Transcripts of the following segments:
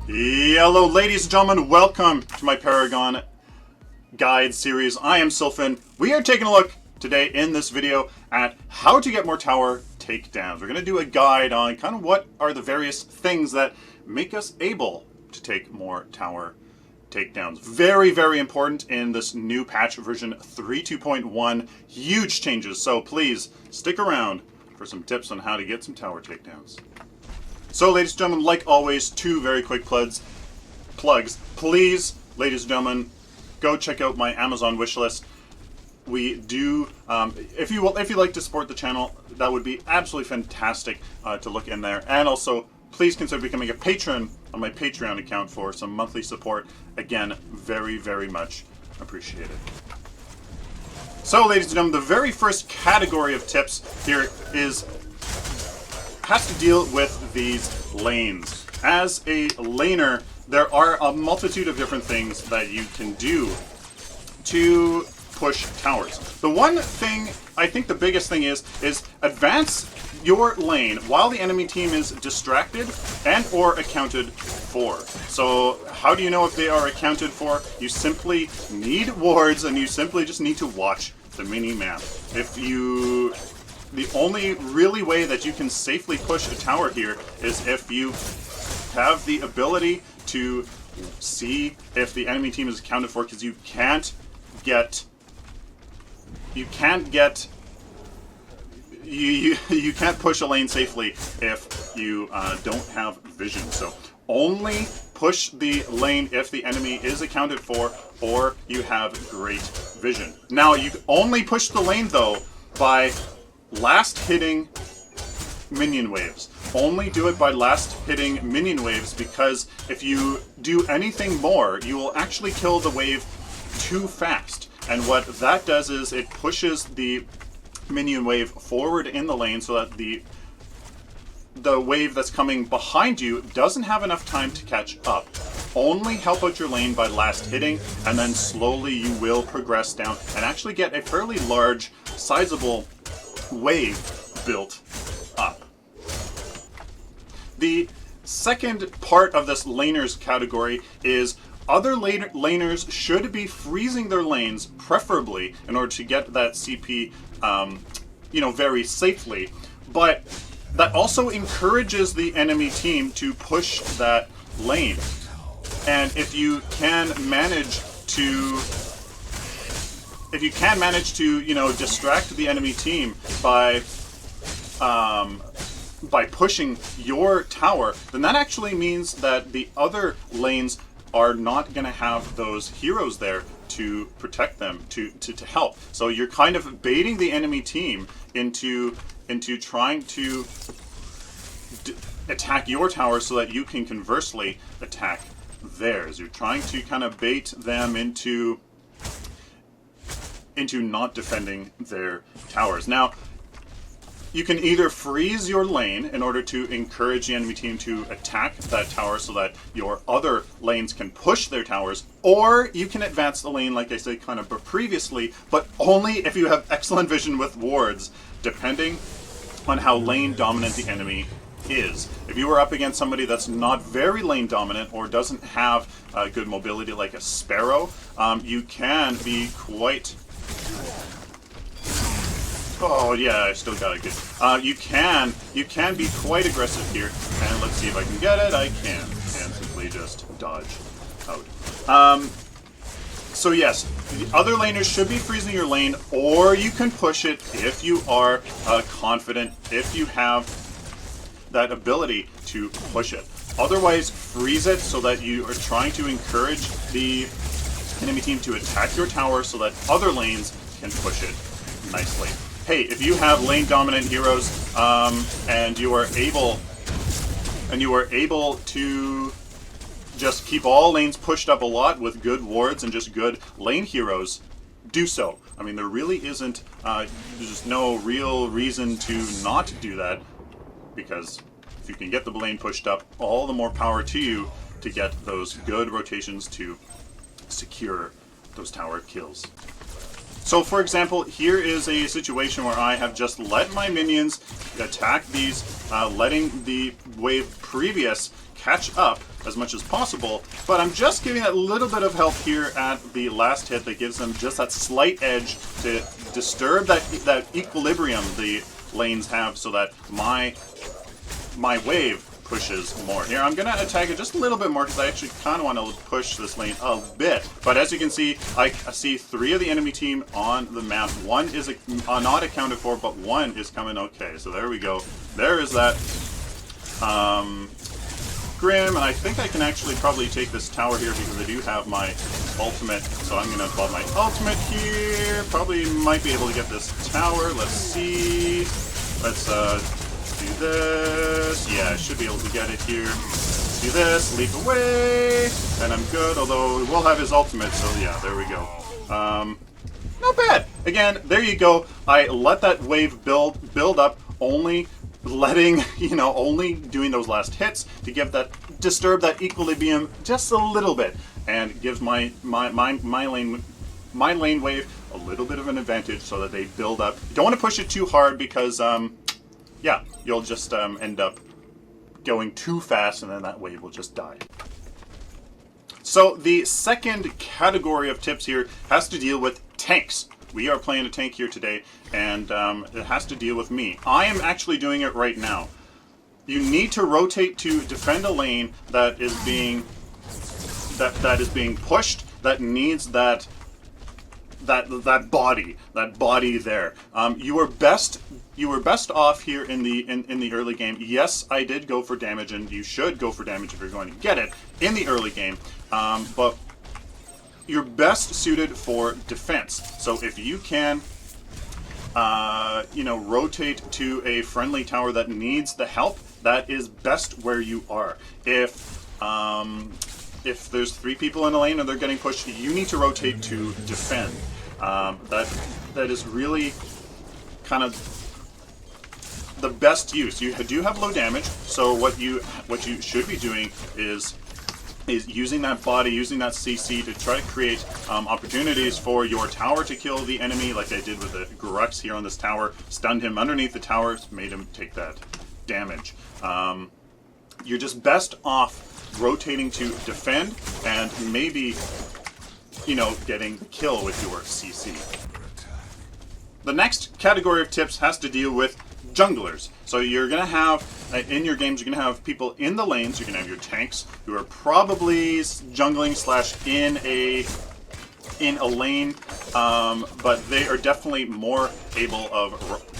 Hello ladies and gentlemen, welcome to my Paragon Guides series. I am Sylphin. We are taking a look today in this video at how to get more tower takedowns. We're going to do a guide on kind of what are the various things that make us able to take more tower takedowns. Very, very important in this new patch version 3.2.1. Huge changes, so please stick around for some tips on how to get some tower takedowns. So, ladies and gentlemen, like always, two very quick plugs. Please, ladies and gentlemen, go check out my Amazon wishlist. We do, if you like to support the channel, that would be absolutely fantastic to look in there. And also, please consider becoming a patron on my Patreon account for some monthly support. Again, very, very much appreciated. So, ladies and gentlemen, the very first category of tips here has to deal with these lanes. As a laner, there are a multitude of different things that you can do to push towers. The one thing, I think the biggest thing is advance your lane while the enemy team is distracted and or accounted for. So how do you know if they are accounted for? You simply need wards and you simply just need to watch the mini-map. The only really way that you can safely push a tower here is if you have the ability to see if the enemy team is accounted for, because you can't push a lane safely if you don't have vision. So only push the lane if the enemy is accounted for or you have great vision. Now you only push the lane though by last hitting minion waves. Only do it by last hitting minion waves, because if you do anything more, you will actually kill the wave too fast. And what that does is it pushes the minion wave forward in the lane so that the wave that's coming behind you doesn't have enough time to catch up. Only help out your lane by last hitting, and then slowly you will progress down and actually get a fairly large, sizable wave built up. The second part of this laners category is other laners should be freezing their lanes, preferably in order to get that CP, very safely. But that also encourages the enemy team to push that lane. And if you can manage to distract the enemy team by pushing your tower, then that actually means that the other lanes are not going to have those heroes there to protect them, to help. So you're kind of baiting the enemy team into trying to attack your tower so that you can conversely attack theirs. You're trying to kind of bait them into not defending their towers. Now, you can either freeze your lane in order to encourage the enemy team to attack that tower so that your other lanes can push their towers, or you can advance the lane, like I said kind of previously, but only if you have excellent vision with wards, depending on how lane dominant the enemy is. If you were up against somebody that's not very lane dominant or doesn't have good mobility like a Sparrow, you can be quite... Oh yeah, I still got it good. You can be quite aggressive here, and let's see if I can get it. I can, and simply just dodge out. So yes, the other laners should be freezing your lane, or you can push it if you are confident, if you have that ability to push it. Otherwise, freeze it so that you are trying to encourage the enemy team to attack your tower so that other lanes can push it nicely. Hey, if you have lane dominant heroes and you are able to just keep all lanes pushed up a lot with good wards and just good lane heroes, do so. I mean, there really isn't there's no real reason to not do that, because if you can get the lane pushed up, all the more power to you to get those good rotations to secure those tower kills. So for example, here is a situation where I have just let my minions attack these, letting the wave previous catch up as much as possible, but I'm just giving that little bit of help here at the last hit that gives them just that slight edge to disturb that equilibrium the lanes have, so that my wave pushes more. Here, I'm going to attack it just a little bit more because I actually kind of want to push this lane a bit. But as you can see, I see 3 of the enemy team on the map. 1 is not accounted for, but 1 is coming. Okay, so there we go. There is that Grim, and I think I can actually probably take this tower here because I do have my ultimate. So I'm going to apply my ultimate here. Probably might be able to get this tower. Let's see. Let's do this. Yeah, I should be able to get it here. Do this, leap away, and I'm good, although we will have his ultimate, so yeah, there we go. Not bad. Again, there you go. I let that wave build up, only letting, only doing those last hits to disturb that equilibrium just a little bit, and gives my lane wave a little bit of an advantage so that they build up. You don't want to push it too hard because, yeah, you'll just end up going too fast, and then that wave will just die. So the second category of tips here has to deal with tanks. We are playing a tank here today, and it has to deal with me. I am actually doing it right now. You need to rotate to defend a lane that is being pushed, that needs that body there. You were best off here in the early game. Yes, I did go for damage, and you should go for damage if you're going to get it in the early game. But you're best suited for defense. So if you can, rotate to a friendly tower that needs the help, that is best where you are. If there's 3 people in a lane and they're getting pushed, you need to rotate to defend. That is really kind of the best use. You do have low damage, so what you should be doing is using that body, using that CC to try to create opportunities for your tower to kill the enemy, like I did with the Grux here on this tower. Stunned him underneath the tower, made him take that damage. You're just best off rotating to defend and maybe, getting the kill with your CC. The next category of tips has to deal with junglers. So you're going to have, in your games, you're going to have people in the lanes. You're going to have your tanks who are probably jungling / in a lane, but they are definitely more able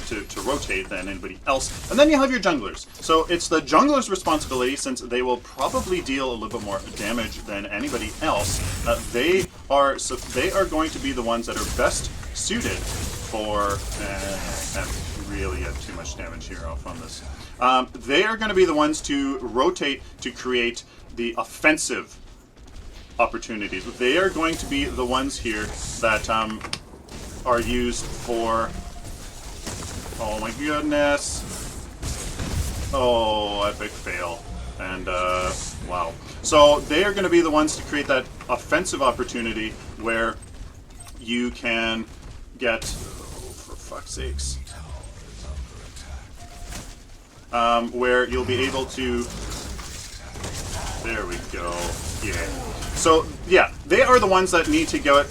to rotate than anybody else. And then you have your junglers. So it's the jungler's responsibility, since they will probably deal a little bit more damage than anybody else. They are going to be the ones that are best suited for. Really have too much damage here off on this. They are going to be the ones to rotate to create the offensive opportunities. They are going to be the ones here that are used for. Oh my goodness! Oh, epic fail. And wow. So they are going to be the ones to create that offensive opportunity where you can get. For fuck's sakes. Where you'll be able to. There we go. Yeah. So yeah, they are the ones that need to go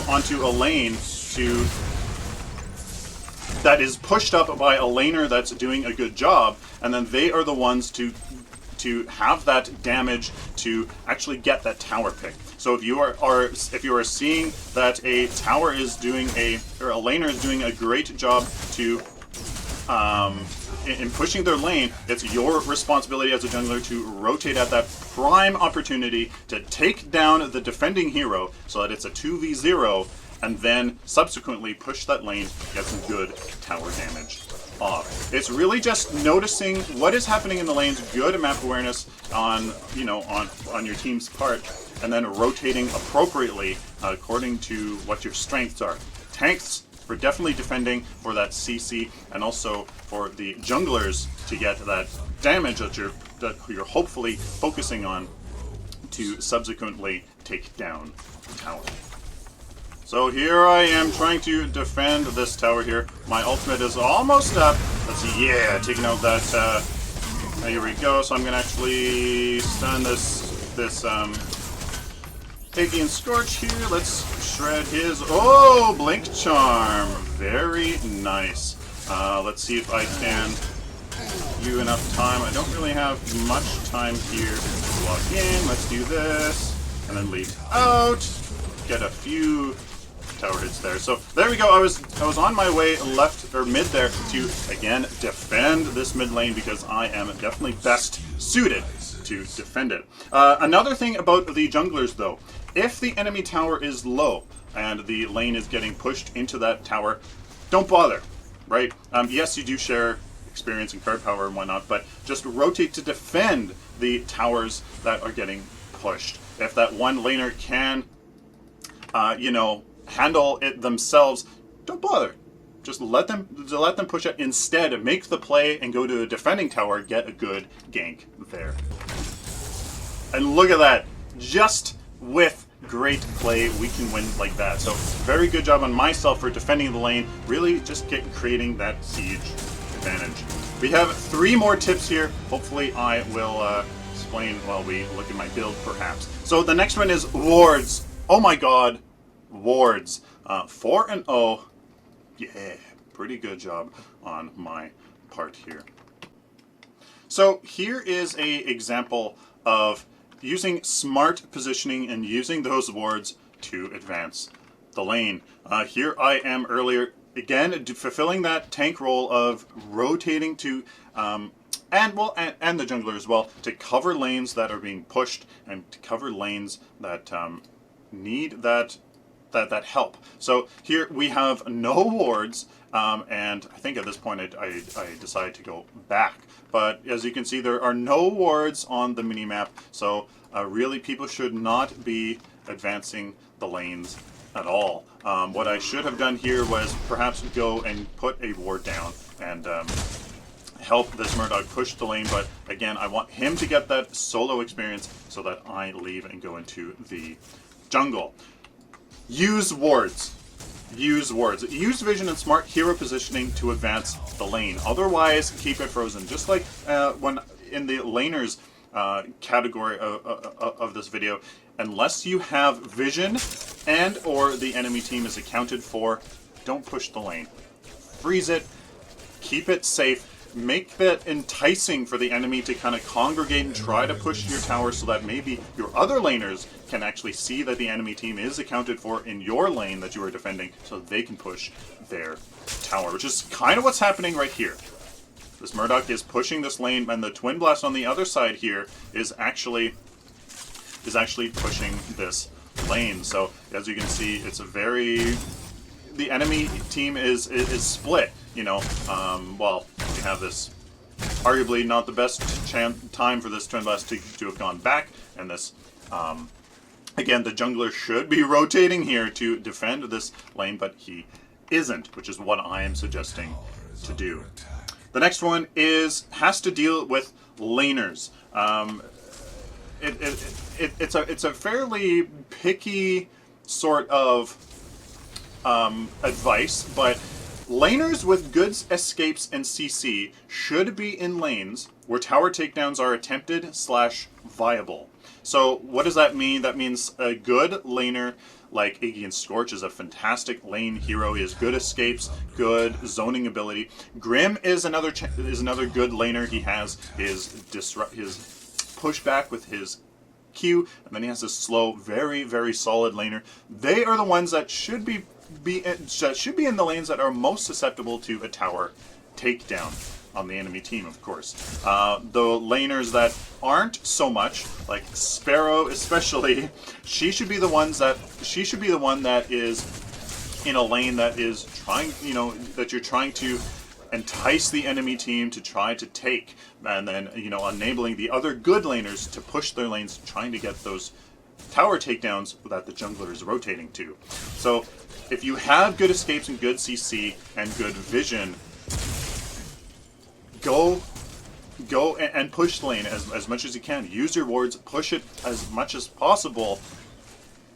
onto a lane that is pushed up by a laner that's doing a good job, and then they are the ones to have that damage to actually get that tower pick. So if you are seeing that a tower is doing a laner is doing a great job to in pushing their lane, it's your responsibility as a jungler to rotate at that prime opportunity to take down the defending hero so that it's a 2v0, and then subsequently push that lane, get some good tower damage off. It's really just noticing what is happening in the lanes, good map awareness on your team's part, and then rotating appropriately according to what your strengths are. Tanks for definitely defending for that CC, and also for the junglers to get that damage that you're hopefully focusing on to subsequently take down the tower. So here I am trying to defend this tower here. My ultimate is almost up. Let's see, yeah, taking out that Here we go. So I'm gonna actually stun this Paragon Scorch here. Let's shred his. Oh, Blink Charm. Very nice. Let's see if I can give you enough time. I don't really have much time here. Walk in. Let's do this, and then leave out. Get a few tower hits there. So there we go. I was on my way left or mid there to again defend this mid lane because I am definitely best suited to defend it. Another thing about the junglers though, if the enemy tower is low and the lane is getting pushed into that tower, don't bother, right? Yes, you do share experience and card power and whatnot, but just rotate to defend the towers that are getting pushed. If that one laner can, you know, handle it themselves, don't bother. Just let them push it. Instead, make the play and go to a defending tower, get a good gank there. And look at that. Just with great play, we can win like that. So very good job on myself for defending the lane. Really just creating that siege advantage. We have 3 more tips here. Hopefully I will explain while we look at my build perhaps. So the next one is wards. Oh my god. Wards. 4-0. Yeah, pretty good job on my part here. So here is an example of using smart positioning and using those wards to advance the lane. Here I am earlier, again, fulfilling that tank role of rotating to, and the jungler as well, to cover lanes that are being pushed and to cover lanes that need that help. So here we have no wards, and I think at this point I decided to go back. But as you can see, there are no wards on the minimap, so really people should not be advancing the lanes at all. What I should have done here was perhaps go and put a ward down and help this Murdoch push the lane, but again, I want him to get that solo experience so that I leave and go into the jungle. Use wards. Use wards. Use vision and smart hero positioning to advance the lane. Otherwise, keep it frozen. Just like when in the laners category of this video, unless you have vision and or the enemy team is accounted for, don't push the lane. Freeze it. Keep it safe. Make that enticing for the enemy to kind of congregate and try to push your tower so that maybe your other laners can actually see that the enemy team is accounted for in your lane that you are defending so they can push their tower, which is kind of what's happening right here. This Murdoch is pushing this lane, and the Twin Blast on the other side here is actually pushing this lane. So as you can see, it's a very... the enemy team is split, you know. Well, we have this arguably not the best time for this Twin Blast to have gone back, and this again, the jungler should be rotating here to defend this lane, but he isn't, which is what I am suggesting to do. The next one has to deal with laners. It's a fairly picky sort of advice, but laners with good escapes and CC should be in lanes where tower takedowns are attempted / viable. So what does that mean? That means a good laner like Paragon Scorch is a fantastic lane hero. He has good escapes, good zoning ability. Grim is another good laner. He has his pushback with his Q, and then he has a slow, very, very solid laner. They are the ones that should be in the lanes that are most susceptible to a tower takedown on the enemy team, of course. The laners that aren't so much, like Sparrow especially, she should be the one that is in a lane that is trying, you know, that you're trying to entice the enemy team to try to take, and then, you know, enabling the other good laners to push their lanes, trying to get those tower takedowns that the jungler is rotating to. So if you have good escapes and good CC and good vision, go and push the lane as much as you can. Use your wards, push it as much as possible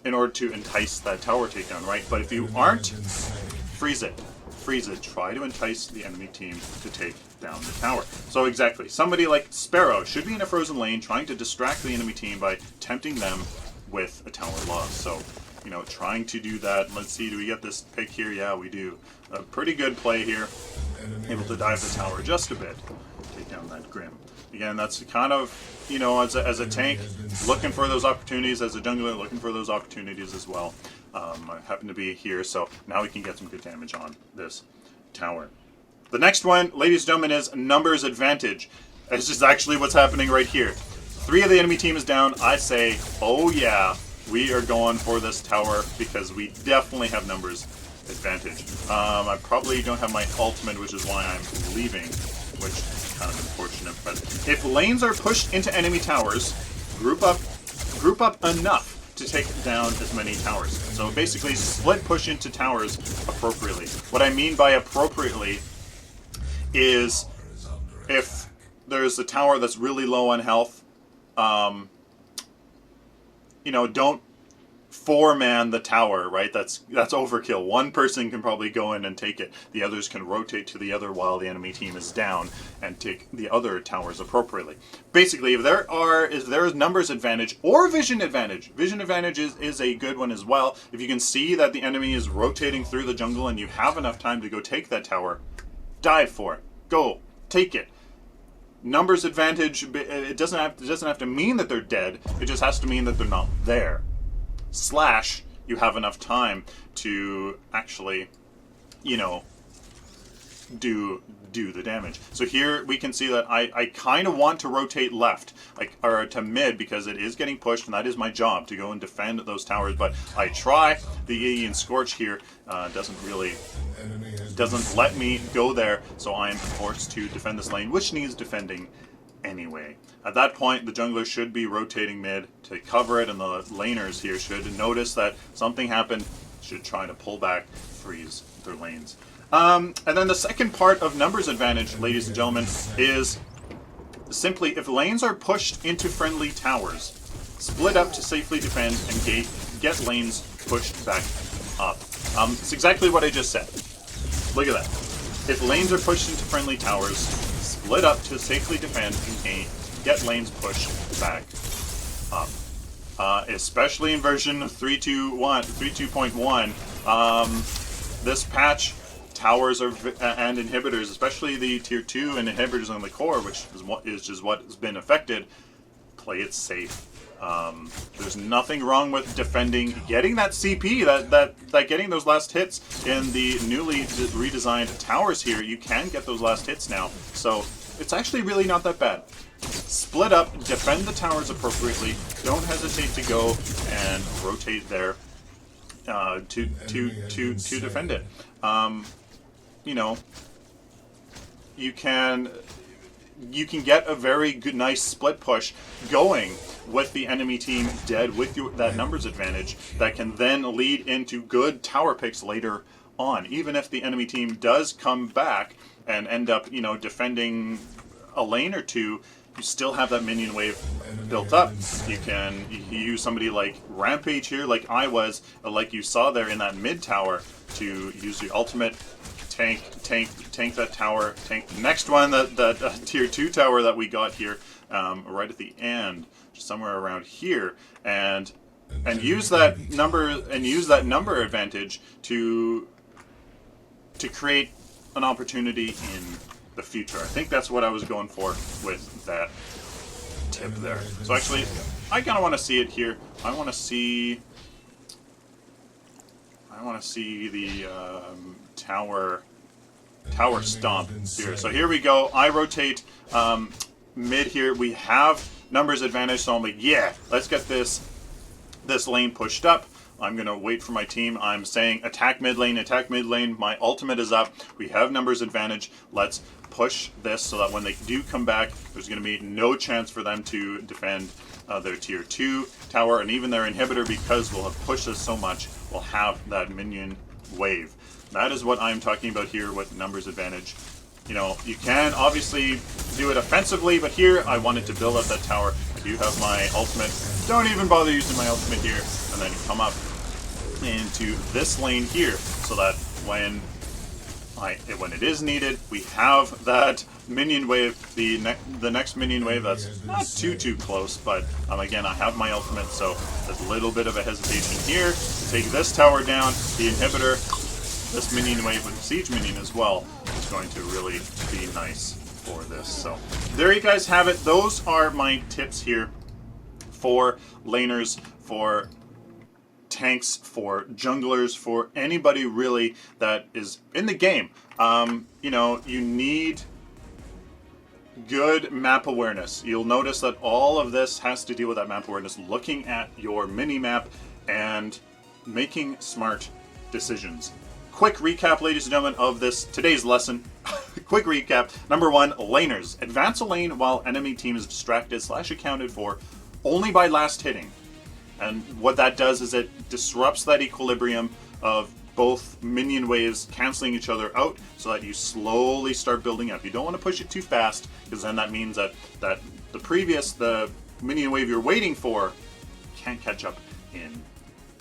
in order to entice that tower takedown, right? But if you aren't, freeze it. freeze it, try to entice the enemy team to take down the tower. So exactly, somebody like Sparrow should be in a frozen lane trying to distract the enemy team by tempting them with a tower loss. So, you know, trying to do that. Let's see, do we get this pick here? Yeah, we do. A pretty good play here. Able to dive the tower just a bit. Take down that Grim. Again, that's kind of, you know, as a tank, looking for those opportunities, as a jungler, looking for those opportunities as well. I happen to be here, so now we can get some good damage on this tower. The next one, ladies and gentlemen, is numbers advantage. This is actually what's happening right here. 3 of the enemy team is down. I say, oh yeah, we are going for this tower because we definitely have numbers advantage. I probably don't have my ultimate, which is why I'm leaving, which is kind of unfortunate. But if lanes are pushed into enemy towers, group up enough to take down as many towers. So basically, split push into towers appropriately. What I mean by appropriately is if there's a tower that's really low on health, you know, don't 4-man the tower, right? That's overkill. One person can probably go in and take it. The others can rotate to the other while the enemy team is down and take the other towers appropriately. Basically, if there is numbers advantage or vision advantage is a good one as well. If you can see that the enemy is rotating through the jungle and you have enough time to go take that tower, dive for it. Go, take it. Numbers advantage, it doesn't have to mean that they're dead. It just has to mean that they're not there. / you have enough time to actually, you know, do the damage. So here we can see that I kind of want to rotate left, like, or to mid, because it is getting pushed, and that is my job, to go and defend those towers. But I try. The Aegean Scorch here doesn't let me go there, so I am forced to defend this lane, which needs defending anyway. At that point, the jungler should be rotating mid to cover it, and the laners here should notice that something happened, should try to pull back, freeze their lanes. And then the second part of numbers advantage, ladies and gentlemen, is simply if lanes are pushed into friendly towers, split up to safely defend and get lanes pushed back up. It's exactly what I just said. Look at that. If lanes are pushed into friendly towers, split up to safely defend and get lanes pushed back up. Especially in version 3.1, this patch, towers and inhibitors, especially the tier 2 and inhibitors on the core, which is just what has been affected, play it safe. There's nothing wrong with defending, getting that CP, that getting those last hits in the newly redesigned towers here. You can get those last hits now, so it's actually really not that bad. Split up, defend the towers appropriately. Don't hesitate to go and rotate there to defend it. You know, you can get a very good, nice split push going with the enemy team dead with that numbers advantage that can then lead into good tower picks later on. Even if the enemy team does come back and end up, you know, defending a lane or two, you still have that minion wave built up. You can use somebody like Rampage here, like I was, like you saw there in that mid tower, to use the ultimate, tank that tower, tank the next one, that tier 2 tower that we got here, right at the end, somewhere around here, and use that number advantage to create an opportunity in the future. I think that's what I was going for with that tip there. So actually, I kind of want to see it here. I want to see the tower stomp here. So here we go. I rotate mid here. We have numbers advantage, so I'm like, yeah, let's get this lane pushed up. I'm going to wait for my team. I'm saying attack mid lane, attack mid lane. My ultimate is up. We have numbers advantage. Let's push this so that when they do come back, there's going to be no chance for them to defend their tier 2 tower and even their inhibitor, because we'll have pushed this so much, we'll have that minion wave. That is what I'm talking about here with numbers advantage. You know, you can obviously do it offensively, but here I wanted to build up that tower. I do have my ultimate. Don't even bother using my ultimate here. And then come up into this lane here, so that when when it is needed, we have that minion wave, the next minion wave that's not too close, but again, I have my ultimate, so there's a little bit of a hesitation here to take this tower down. The inhibitor, this minion wave with siege minion as well, is going to really be nice for this. So there you guys have it. Those are my tips here for laners, for tanks, for junglers, for anybody really that is in the game. You know, you need good map awareness. You'll notice that all of this has to deal with that map awareness, looking at your mini-map and making smart decisions. Quick recap, ladies and gentlemen, of today's lesson. Quick recap. Number 1, laners. Advance a lane while enemy team is distracted / accounted for only by last hitting. And what that does is it disrupts that equilibrium of both minion waves canceling each other out so that you slowly start building up. You don't want to push it too fast, because then that means that the minion wave you're waiting for can't catch up in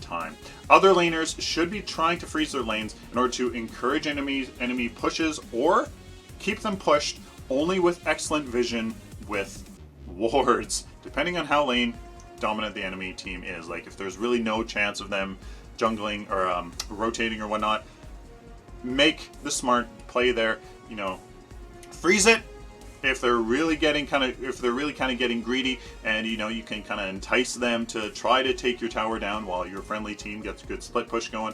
time. Other laners should be trying to freeze their lanes in order to encourage enemy pushes or keep them pushed, only with excellent vision with wards, depending on how lane dominant the enemy team is. Like, if there's really no chance of them jungling or rotating or whatnot, make the smart play there. You know, freeze it if they're really getting kind of getting greedy, and you know, you can kind of entice them to try to take your tower down while your friendly team gets a good split push going.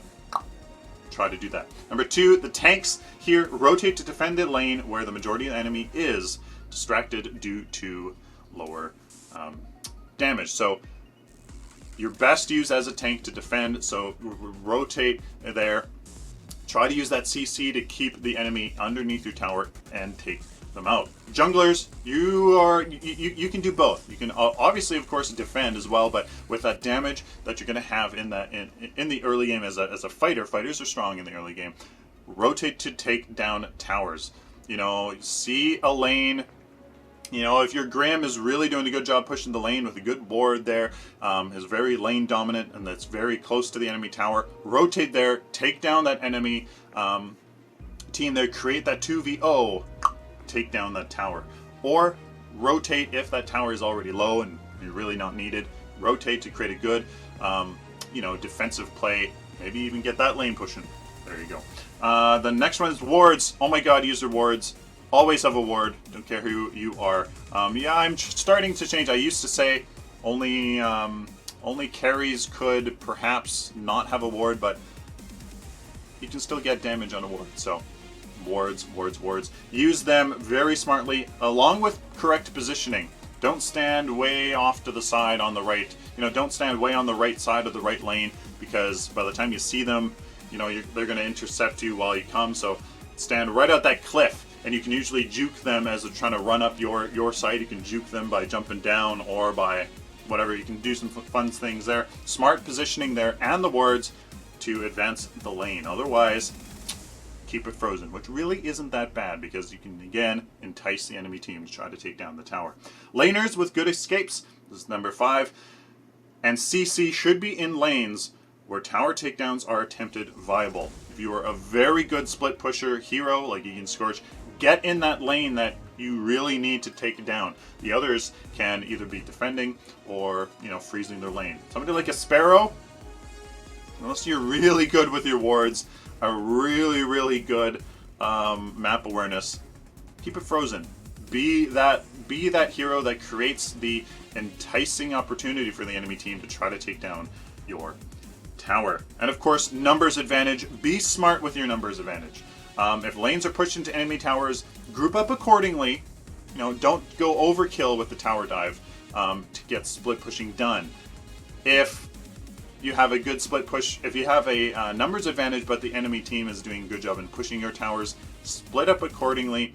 Try to do that. Number 2, the tanks here rotate to defend the lane where the majority of the enemy is distracted due to lower damage. So your best use as a tank to defend, so rotate there. Try to use that CC to keep the enemy underneath your tower and take them out. Junglers, you can do both. You can obviously, of course, defend as well, but with that damage that you're going to have in the early game as a fighter, fighters are strong in the early game. Rotate to take down towers. You know, see a lane. You know, if your Grim is really doing a good job pushing the lane with a good ward there, is very lane dominant and that's very close to the enemy tower, rotate there, take down that enemy team there, create that 2v0, take down that tower. Or rotate if that tower is already low and you're really not needed. Rotate to create a good, you know, defensive play. Maybe even get that lane pushing. There you go. The next one is wards. Oh my god, use your wards. Always have a ward, don't care who you are. Yeah, I'm starting to change. I used to say only carries could perhaps not have a ward, but you can still get damage on a ward. So wards. Use them very smartly, along with correct positioning. Don't stand way off to the side on the right. You know, don't stand way on the right side of the right lane, because by the time you see them, you know, they're going to intercept you while you come. So stand right at that cliff. And you can usually juke them as they're trying to run up your side. You can juke them by jumping down or by whatever. You can do some fun things there. Smart positioning there and the wards to advance the lane. Otherwise, keep it frozen, which really isn't that bad, because you can, again, entice the enemy team to try to take down the tower. Laners with good escapes, this is number 5. And CC should be in lanes where tower takedowns are attempted viable. If you are a very good split pusher hero, like you can Scorch, get in that lane that you really need to take down. The others can either be defending or, you know, freezing their lane. Somebody like a Sparrow, unless you're really good with your wards, a really good map awareness, keep it frozen. Be that hero that creates the enticing opportunity for the enemy team to try to take down your tower. And of course, numbers advantage. Be smart with your numbers advantage. If lanes are pushed into enemy towers, group up accordingly. You know, don't go overkill with the tower dive to get split pushing done. If you have a good split push, if you have a numbers advantage but the enemy team is doing a good job in pushing your towers, split up accordingly.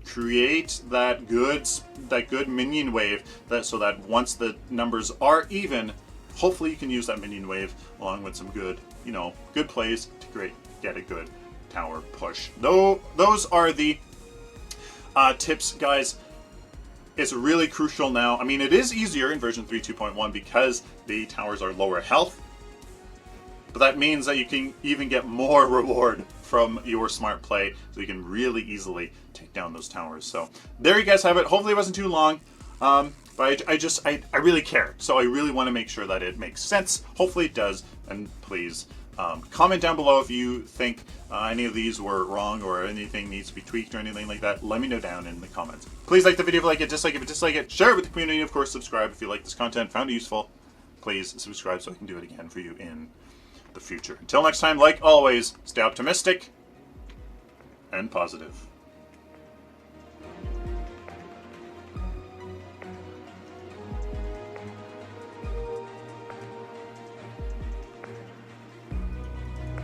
Create that good minion wave, so that once the numbers are even, hopefully you can use that minion wave along with some good, you know, good plays to get a good tower push. Though those are the tips, guys. It's really crucial now. I mean, it is easier in version 3.2.1 because the towers are lower health. But that means that you can even get more reward from your smart play, so you can really easily take down those towers. So there you guys have it. Hopefully it wasn't too long. But I really care. So I really want to make sure that it makes sense. Hopefully it does. And please comment down below if you think any of these were wrong or anything needs to be tweaked or anything like that. Let me know down in the comments. Please like the video if you like it, dislike it if you dislike it, share it with the community, of course subscribe if you like this content, found it useful. Please subscribe so I can do it again for you in the future. Until next time, like always, stay optimistic and positive.